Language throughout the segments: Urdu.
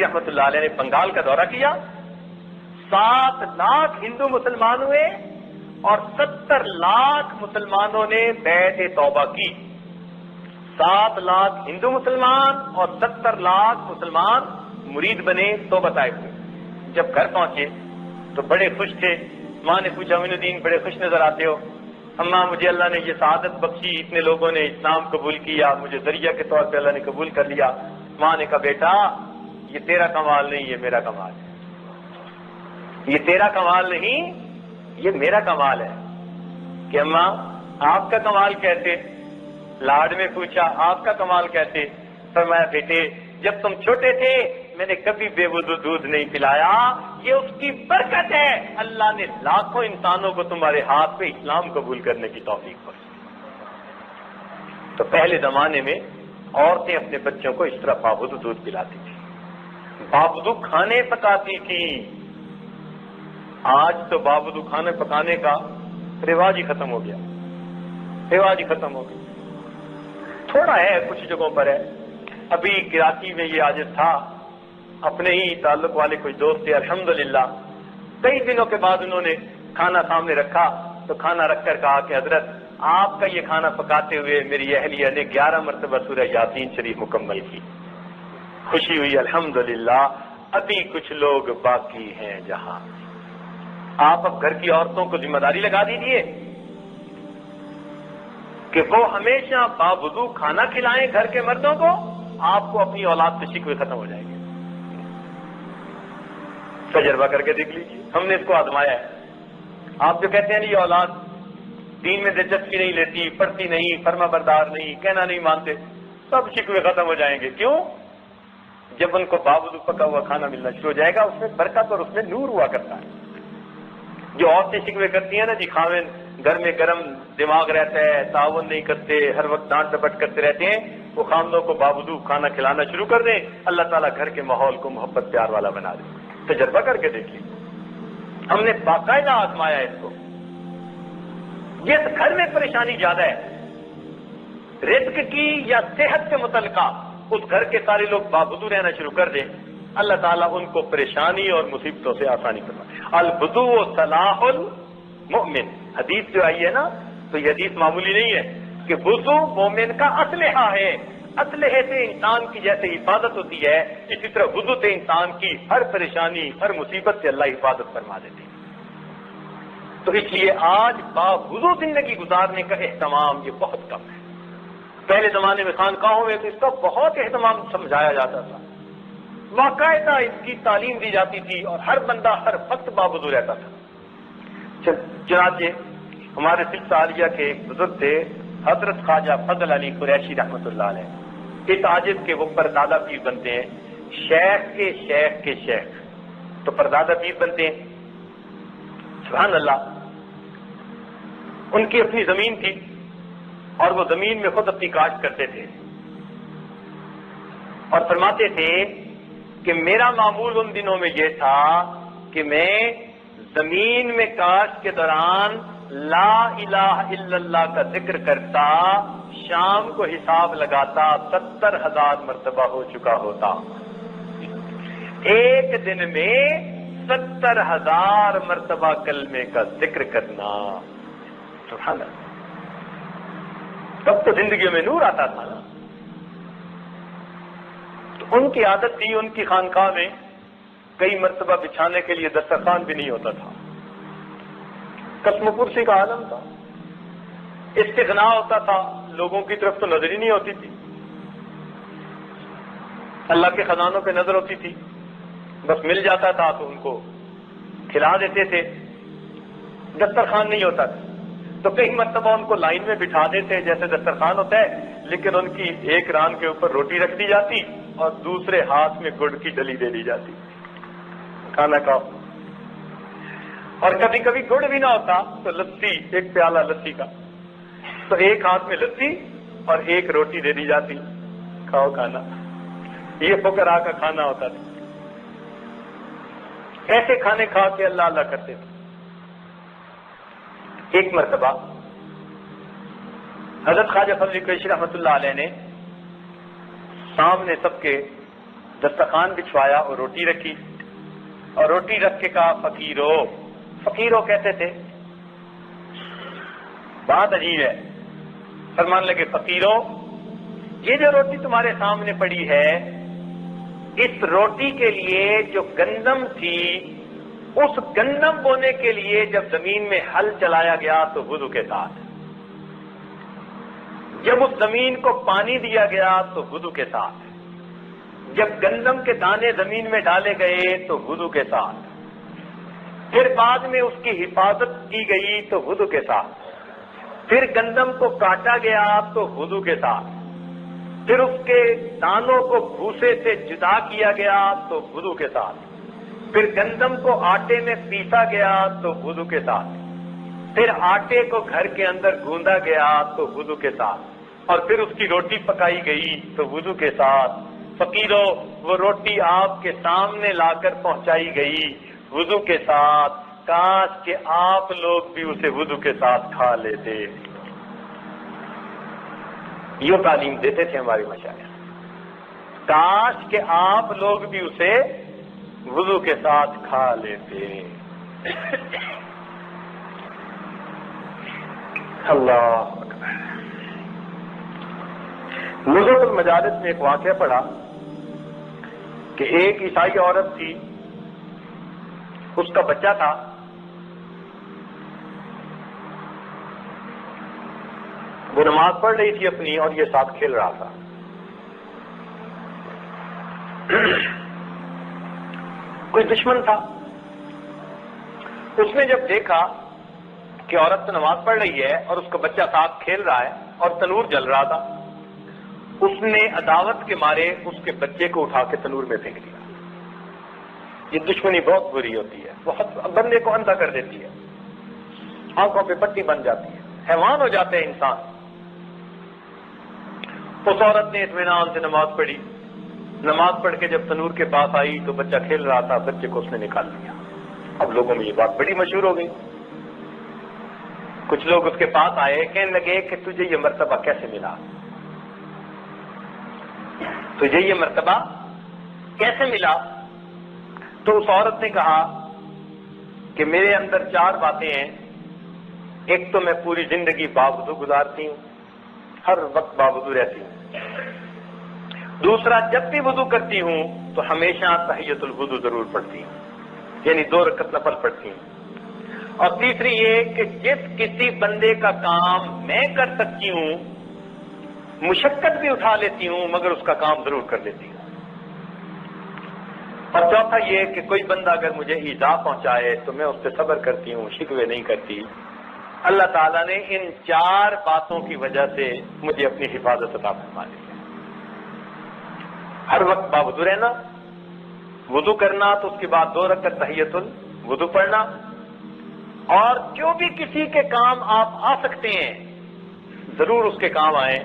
رحمۃ اللہ علیہ نے بنگال کا دورہ کیا، 7 لاکھ ہندو مسلمان ہوئے اور 70 لاکھ مسلمانوں نے بیعت توبہ کی۔ 7 لاکھ ہندو مسلمان اور 70 لاکھ مسلمان مرید بنے، توبہ طائب ہوئے۔ جب گھر پہنچے تو بڑے خوش تھے۔ ماں نے پوچھا معین الدین بڑے خوش نظر آتے ہو۔ اماں مجھے اللہ نے یہ سعادت بخشی، اتنے لوگوں نے اسلام قبول کیا، مجھے ذریعہ کے طور پہ اللہ نے قبول کر لیا۔ ماں نے کہا بیٹا یہ تیرا کمال نہیں، یہ میرا کمال ہے۔ یہ تیرا کمال نہیں، یہ میرا کمال ہے۔ کہ اماں آپ کا کمال کیسے؟ لاڈ میں پوچھا آپ کا کمال کیسے؟ فرمایا بیٹے جب تم چھوٹے تھے میں نے کبھی بے وضو دودھ نہیں پلایا، یہ اس کی برکت ہے، اللہ نے لاکھوں انسانوں کو تمہارے ہاتھ پہ اسلام قبول کرنے کی توفیق بخشی۔ تو پہلے زمانے میں عورتیں اپنے بچوں کو اس طرح باوضو دودھ پلاتی تھی، باوضو کھانے پکاتی تھی۔ آج تو باوضو کھانے پکانے کا رواج ہی ختم ہو گیا، رواج ہی ختم ہو گیا۔ تھوڑا ہے کچھ جگہوں پر ہے۔ ابھی کراچی میں یہ عادت تھا، اپنے ہی تعلق والے کوئی دوست تھے، الحمدللہ کئی دنوں کے بعد انہوں نے کھانا سامنے رکھا تو کھانا رکھ کر کہا کہ حضرت آپ کا یہ کھانا پکاتے ہوئے میری اہلیہ نے 11 مرتبہ سورہ یاسین شریف مکمل کی۔ خوشی ہوئی الحمدللہ، ابھی کچھ لوگ باقی ہیں جہاں۔ آپ اب گھر کی عورتوں کو ذمہ داری لگا دیجیے کہ وہ ہمیشہ باوضو کھانا کھلائیں گھر کے مردوں کو، آپ کو اپنی اولاد سے شکوے ختم ہو جائیں گے۔ تجربہ کر کے دیکھ لیجیے، ہم نے اس کو آزمایا ہے۔ آپ جو کہتے ہیں یہ اولاد دین میں دلچسپی نہیں لیتی، پڑھتی نہیں، فرما بردار نہیں، کہنا نہیں مانتے، سب شکوے ختم ہو جائیں گے۔ کیوں؟ جب ان کو باوضو پکا ہوا کھانا ملنا شروع ہو جائے گا، اس میں برکت اور اس میں نور ہوا کرتا ہے۔ جو عورتیں شکوے کرتی ہیں نا جی خاوند گھر میں گرم دماغ رہتا ہے، تعاون نہیں کرتے، ہر وقت ڈانٹ ڈپٹ کرتے رہتے ہیں، وہ خاوندوں کو باوضو کھانا کھلانا شروع کر دیں، اللہ تعالیٰ گھر کے ماحول کو محبت پیار والا بنا دے۔ تجربہ کر کے دیکھ لیجیے، ہم نے باقاعدہ آزمایا اس کو۔ جس گھر میں پریشانی زیادہ ہے رزق کی یا صحت سے متعلقہ، اس گھر کے سارے لوگ باوضو رہنا شروع کر دیں، اللہ تعالیٰ ان کو پریشانی اور مصیبتوں سے آسانی کرنا۔ الوضو صلاح المؤمن، حدیث جو آئی ہے نا، تو یہ حدیث معمولی نہیں ہے کہ وضو مومن کا اسلحہ ہے۔ اسلحے سے انسان کی جیسے حفاظت ہوتی ہے، اسی طرح وضو سے انسان کی ہر پریشانی ہر مصیبت سے اللہ حفاظت فرما دیتے ہیں۔ تو اس لیے آج باوضو زندگی گزارنے کا اہتمام یہ بہت کم ہے۔ پہلے زمانے میں خانقاہوں میں تو اس کا بہت اہتمام سمجھایا جاتا تھا، باقاعدہ اس کی تعلیم دی جاتی تھی اور ہر بندہ ہر وقت باوضو رہتا تھا۔ چنانچہ ہمارے سلسلہ عالیہ کے ایک بزرگ تھے حضرت خواجہ فضل علی قریشی رحمۃ اللہ علیہ، اس عاجز کے وہ پردادا پیر بنتے ہیں، شیخ کے شیخ کے شیخ، تو پردادا پیر بنتے ہیں۔ سبحان اللہ، ان کی اپنی زمین تھی اور وہ زمین میں خود اپنی کاشت کرتے تھے، اور فرماتے تھے کہ میرا معمول ان دنوں میں یہ تھا کہ میں زمین میں کاشت کے دوران لا الہ الا اللہ کا ذکر کرتا، شام کو حساب لگاتا 70,000 مرتبہ ہو چکا ہوتا۔ ایک دن میں 70,000 مرتبہ کلمے کا ذکر کرنا، سبحان اللہ۔ تب تو زندگیوں میں نور آتا تھا نا۔ تو ان کی عادت تھی، ان کی خانقاہ میں کئی مرتبہ بچھانے کے لیے دسترخوان بھی نہیں ہوتا تھا، قسم پرسی کا عالم تھا، استغنا ہوتا تھا، لوگوں کی طرف تو نظر ہی نہیں ہوتی تھی، اللہ کے خزانوں پہ نظر ہوتی تھی، بس مل جاتا تھا تو ان کو کھلا دیتے تھے، دسترخوان نہیں ہوتا تھا۔ تو کئی مرتبہ ان کو لائن میں بٹھا دیتے جیسے دسترخوان ہوتا ہے، لیکن ان کی ایک ران کے اوپر روٹی رکھ دی جاتی اور دوسرے ہاتھ میں گڑ کی ڈلی دے دی جاتی، کھانا کھاؤ۔ اور کبھی کبھی گڑ بھی نہ ہوتا تو لسی، ایک پیالہ لسی کا، تو ایک ہاتھ میں لسی اور ایک روٹی دے دی جاتی، کھاؤ کھانا۔ یہ فقراء کا کھانا ہوتا تھا۔ ایسے کھانے کھا کے اللہ اللہ کرتے تھے۔ ایک مرتبہ حضرت خواجہ فضل قریشی رحمۃ اللہ علیہ نے سامنے سب کے دسترخوان بچھوایا اور روٹی رکھی، اور روٹی رکھ کے کہا فقیرو، فقیرو کہتے تھے، بات عجیب ہے، فرمان لگے فقیرو یہ جو روٹی تمہارے سامنے پڑی ہے، اس روٹی کے لیے جو گندم تھی، اس گندم بونے کے لیے جب زمین میں ہل چلایا گیا تو وضو کے ساتھ، جب اس زمین کو پانی دیا گیا تو وضو کے ساتھ، جب گندم کے دانے زمین میں ڈالے گئے تو وضو کے ساتھ، پھر بعد میں اس کی حفاظت کی گئی تو وضو کے ساتھ، پھر گندم کو کاٹا گیا تو وضو کے ساتھ، پھر اس کے دانوں کو بھوسے سے جدا کیا گیا تو وضو کے ساتھ، پھر گندم کو آٹے میں پیسا گیا تو وضو کے ساتھ، پھر آٹے کو گھر کے اندر گوندا گیا تو وضو کے ساتھ، اور پھر اس کی روٹی پکائی گئی تو وضو کے ساتھ۔ فقیرو وہ روٹی آپ کے سامنے لا کر پہنچائی گئی وضو کے ساتھ، کاش کہ آپ لوگ بھی اسے وضو کے ساتھ کھا لیتے۔ یہ تعلیم دیتے تھے ہمارے مشائخ، کاش کہ آپ لوگ بھی اسے وضو کے ساتھ کھا لیتے۔ اللہ اکبر۔ نزول المجالس میں ایک واقعہ پڑھا کہ ایک عیسائی عورت تھی، اس کا بچہ تھا، وہ نماز پڑھ رہی تھی اپنی اور یہ ساتھ کھیل رہا تھا۔ کوئی دشمن تھا، اس نے جب دیکھا کہ عورت تو نماز پڑھ رہی ہے اور اس کا بچہ ساتھ کھیل رہا ہے اور تنور جل رہا تھا، اس نے عداوت کے مارے اس کے بچے کو اٹھا کے تنور میں پھینک دیا۔ یہ دشمنی بہت بری ہوتی ہے، بہت بندے کو اندھا کر دیتی ہے، آنکھوں پہ پٹی بن جاتی ہے، حیوان ہو جاتے ہیں انسان۔ اس عورت نے اطمینان سے نماز پڑھی، نماز پڑھ کے جب تنور کے پاس آئی تو بچہ کھیل رہا تھا، بچے کو اس نے نکال لیا۔ اب لوگوں میں یہ بات بڑی مشہور ہو گئی، کچھ لوگ اس کے پاس آئے، کہنے لگے کہ تجھے یہ مرتبہ کیسے ملا، تجھے یہ مرتبہ کیسے ملا؟ تو اس عورت نے کہا کہ میرے اندر 4 باتیں ہیں، ایک تو میں پوری زندگی باوضو گزارتی ہوں، ہر وقت باوضو رہتی ہوں، دوسرا جب بھی وضو کرتی ہوں تو ہمیشہ تحیۃ الوضو ضرور پڑھتی ہوں، یعنی 2 رکعت نفل پڑھتی ہوں، اور تیسری یہ کہ جس کسی بندے کا کام میں کر سکتی ہوں، مشقت بھی اٹھا لیتی ہوں، مگر اس کا کام ضرور کر لیتی ہوں، اور چوتھا یہ کہ کوئی بندہ اگر مجھے ایذا پہنچائے تو میں اس پہ صبر کرتی ہوں، شکوے نہیں کرتی۔ اللہ تعالیٰ نے ان 4 باتوں کی وجہ سے مجھے اپنی حفاظت عطا فرما دی ہے۔ ہر وقت باوضو رہنا، وضو کرنا تو اس کے بعد 2 رکعت تحیۃ الوضو پڑھنا، اور جو بھی کسی کے کام آپ آ سکتے ہیں ضرور اس کے کام آئیں،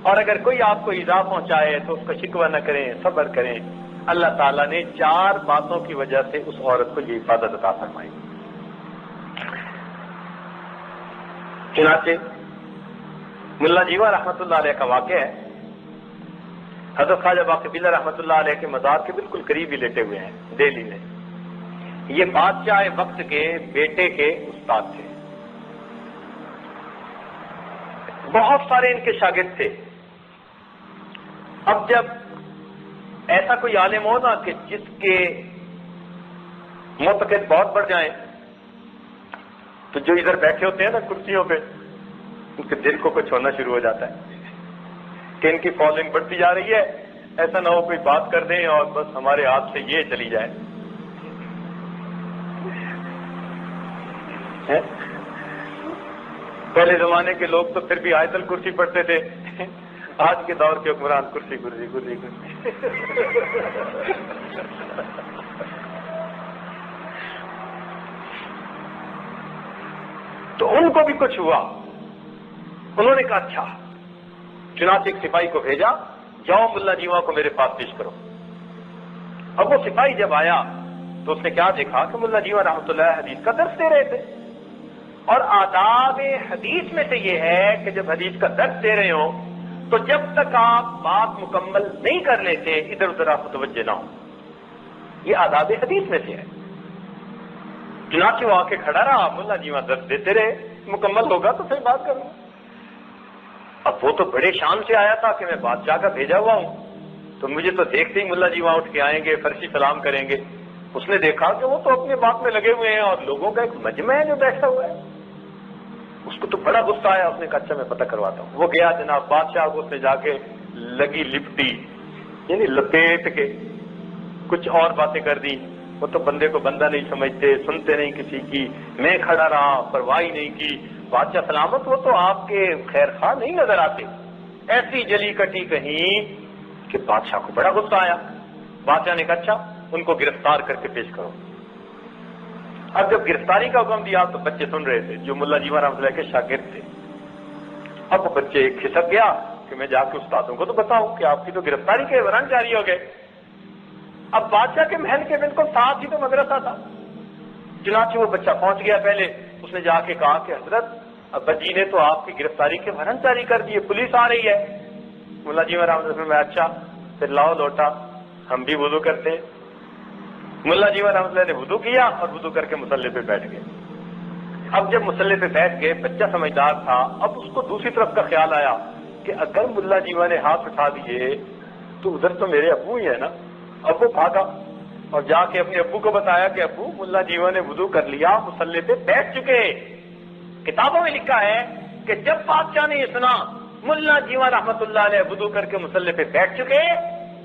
اور اگر کوئی آپ کو ایذا پہنچائے تو اس کا شکوہ نہ کریں، صبر کریں۔ اللہ تعالیٰ نے 4 باتوں کی وجہ سے اس عورت کو یہ حفاظت عطا فرمائی۔ چنانچہ ملا جیوا رحمۃ اللہ علیہ کا واقعہ ہے، حضرت خواجہ باقی باللہ رحمۃ اللہ علیہ کے مزار کے بالکل قریب ہی لیٹے ہوئے ہیں دہلی میں۔ یہ بادشاہ وقت کے بیٹے کے استاد تھے، بہت سارے ان کے شاگرد تھے۔ اب جب ایسا کوئی عالم ہو نا کہ جس کے معتقد بہت بڑھ جائیں تو جو ادھر بیٹھے ہوتے ہیں نا کرسیوں پہ، ان کے دل کو کچھ ہونا شروع ہو جاتا ہے کہ ان کی فالوئنگ بڑھتی جا رہی ہے، ایسا نہ ہو کوئی بات کر دیں اور بس ہمارے ہاتھ سے یہ چلی جائے۔ پہلے زمانے کے لوگ تو پھر بھی آیت الکرسی پڑھتے تھے، آج کے دور کے حکمران کرسی کرسی کرسی کرسی۔ تو ان کو بھی کچھ ہوا، انہوں نے کہا اچھا، چنانچہ ایک سپاہی کو بھیجا، جاؤ ملا جیوا کو میرے پاس پیش کرو۔ اب وہ سپاہی جب آیا تو اس نے کیا دیکھا کہ ملا جیوا رحمۃ اللہ حدیث کا درس دے رہے تھے، اور آداب حدیث میں سے یہ ہے کہ جب حدیث کا درس دے رہے ہوں تو جب تک آپ بات مکمل نہیں کر لیتے ادھر ادھر آپ متوجہ نہ ہو. یہ آداب حدیث میں سے ہے. چنانچہ وہ آ کے کھڑا رہا, ملا جی وہاں درد دیتے رہے, مکمل ہوگا تو پھر بات کروں. اب وہ تو بڑے شان سے آیا تھا کہ میں بادشاہ کا بھیجا ہوا ہوں, تو مجھے تو دیکھتے ہی ملا جی وہاں اٹھ کے آئیں گے, فرشی سلام کریں گے. اس نے دیکھا کہ وہ تو اپنی بات میں لگے ہوئے ہیں اور لوگوں کا ایک مجمع ہے جو بیٹھا ہوا ہے. اس کو تو بڑا غصہ آیا, اس نے کہا اچھا میں پتہ کرواتا ہوں. وہ گیا جناب بادشاہ کو, اس نے جا کے لگی لپٹی, یعنی لپیٹ کے کچھ اور باتیں کر دی. وہ تو بندے کو بندہ نہیں سمجھتے, سنتے نہیں کسی کی. میں کھڑا رہا, پرواہ نہیں کی. بادشاہ سلامت, وہ تو آپ کے خیر خواہ نہیں نظر آتے. ایسی جلی کٹی کہیں کہ بادشاہ کو بڑا غصہ آیا. بادشاہ نے کہا اچھا ان کو گرفتار کر کے پیش کرو. اب جب گرفتاری کا حکم دیا تو بچے سن رہے تھے جو ملا جیوا رحمۃ اللہ کے شاگرد تھے. اب وہ بچے کھسک گیا کہ میں جا کے استادوں کو تو بتاؤں کہ آپ کی تو گرفتاری کے ورن جاری ہو گئے. اب بادشاہ کے محل کے بالکل ساتھ ہی تو مدرسہ تھا. چنانچہ وہ بچہ پہنچ گیا پہلے. اس نے جا کے کہا کہ حضرت ابا جی نے تو آپ کی گرفتاری کے ورن جاری کر دیے, پولیس آ رہی ہے. ملا جیوا رحمۃ اللہ میں اچھا پھر لاؤ لوٹا, ہم بھی وضو کرتے ہیں. ملا جیوا رحمۃ اللہ نے وضو کیا اور وضو کر کے مصلی پہ بیٹھ گئے. اب جب مصلی پہ بیٹھ گئے, بچہ سمجھدار تھا, اب اس کو دوسری طرف کا خیال آیا کہ اگر ملا جیوا نے ہاتھ اٹھا دیے تو ادھر تو میرے ابو ہی ہے نا. اب وہ بھاگا اور جا کے اپنے ابو کو بتایا کہ ابو ملا جیوا نے وضو کر لیا, مصلی پہ بیٹھ چکے. کتابوں میں لکھا ہے کہ جب بادشاہ نے یہ سنا ملا جیوا رحمۃ اللہ علیہ وضو کر کے مصلی پہ بیٹھ چکے,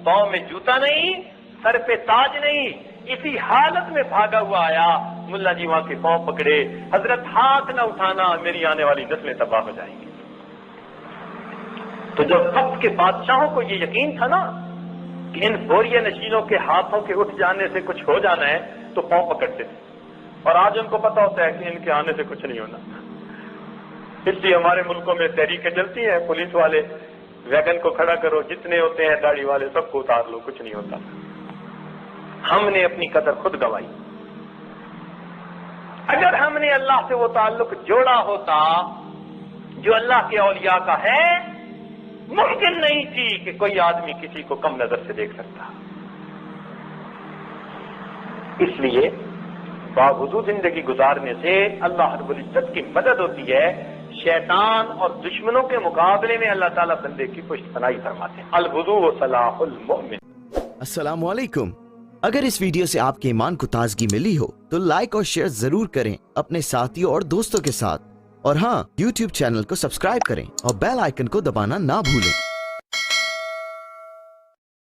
پاؤں میں جوتا نہیں, سر پہ تاج نہیں, اسی حالت میں بھاگا ہوا آیا. ملا جی وہاں کے پاؤں پکڑے, حضرت ہاتھ نہ اٹھانا, میری آنے والی نسلیں تباہ ہو جائیں گی. تو جب وقت کے بادشاہوں کو یہ یقین تھا نا کہ ان بوریہ نشینوں کے ہاتھوں کے اٹھ جانے سے کچھ ہو جانا ہے, تو پاؤں پکڑتے تھے. اور آج ان کو پتا ہوتا ہے کہ ان کے آنے سے کچھ نہیں ہونا. اس لیے ہمارے ملکوں میں تحریکیں چلتی ہیں, پولیس والے ویگن کو کھڑا کرو, جتنے ہوتے ہیں داڑھی والے سب کو اتار لو, کچھ نہیں ہوتا. ہم نے اپنی قدر خود گوائی. اگر ہم نے اللہ سے وہ تعلق جوڑا ہوتا جو اللہ کے اولیاء کا ہے, ممکن نہیں تھی کہ کوئی آدمی کسی کو کم نظر سے دیکھ سکتا. اس لیے باوضو زندگی گزارنے سے اللہ رب العزت کی مدد ہوتی ہے. شیطان اور دشمنوں کے مقابلے میں اللہ تعالیٰ بندے کی پشت پناہی فرماتے ہیں. الوضو صلاح المؤمن. السلام علیکم. اگر اس ویڈیو سے آپ کے ایمان کو تازگی ملی ہو تو لائک اور شیئر ضرور کریں اپنے ساتھیوں اور دوستوں کے ساتھ, اور ہاں YouTube چینل کو سبسکرائب کریں اور بیل آئیکن کو دبانا نہ بھولیں.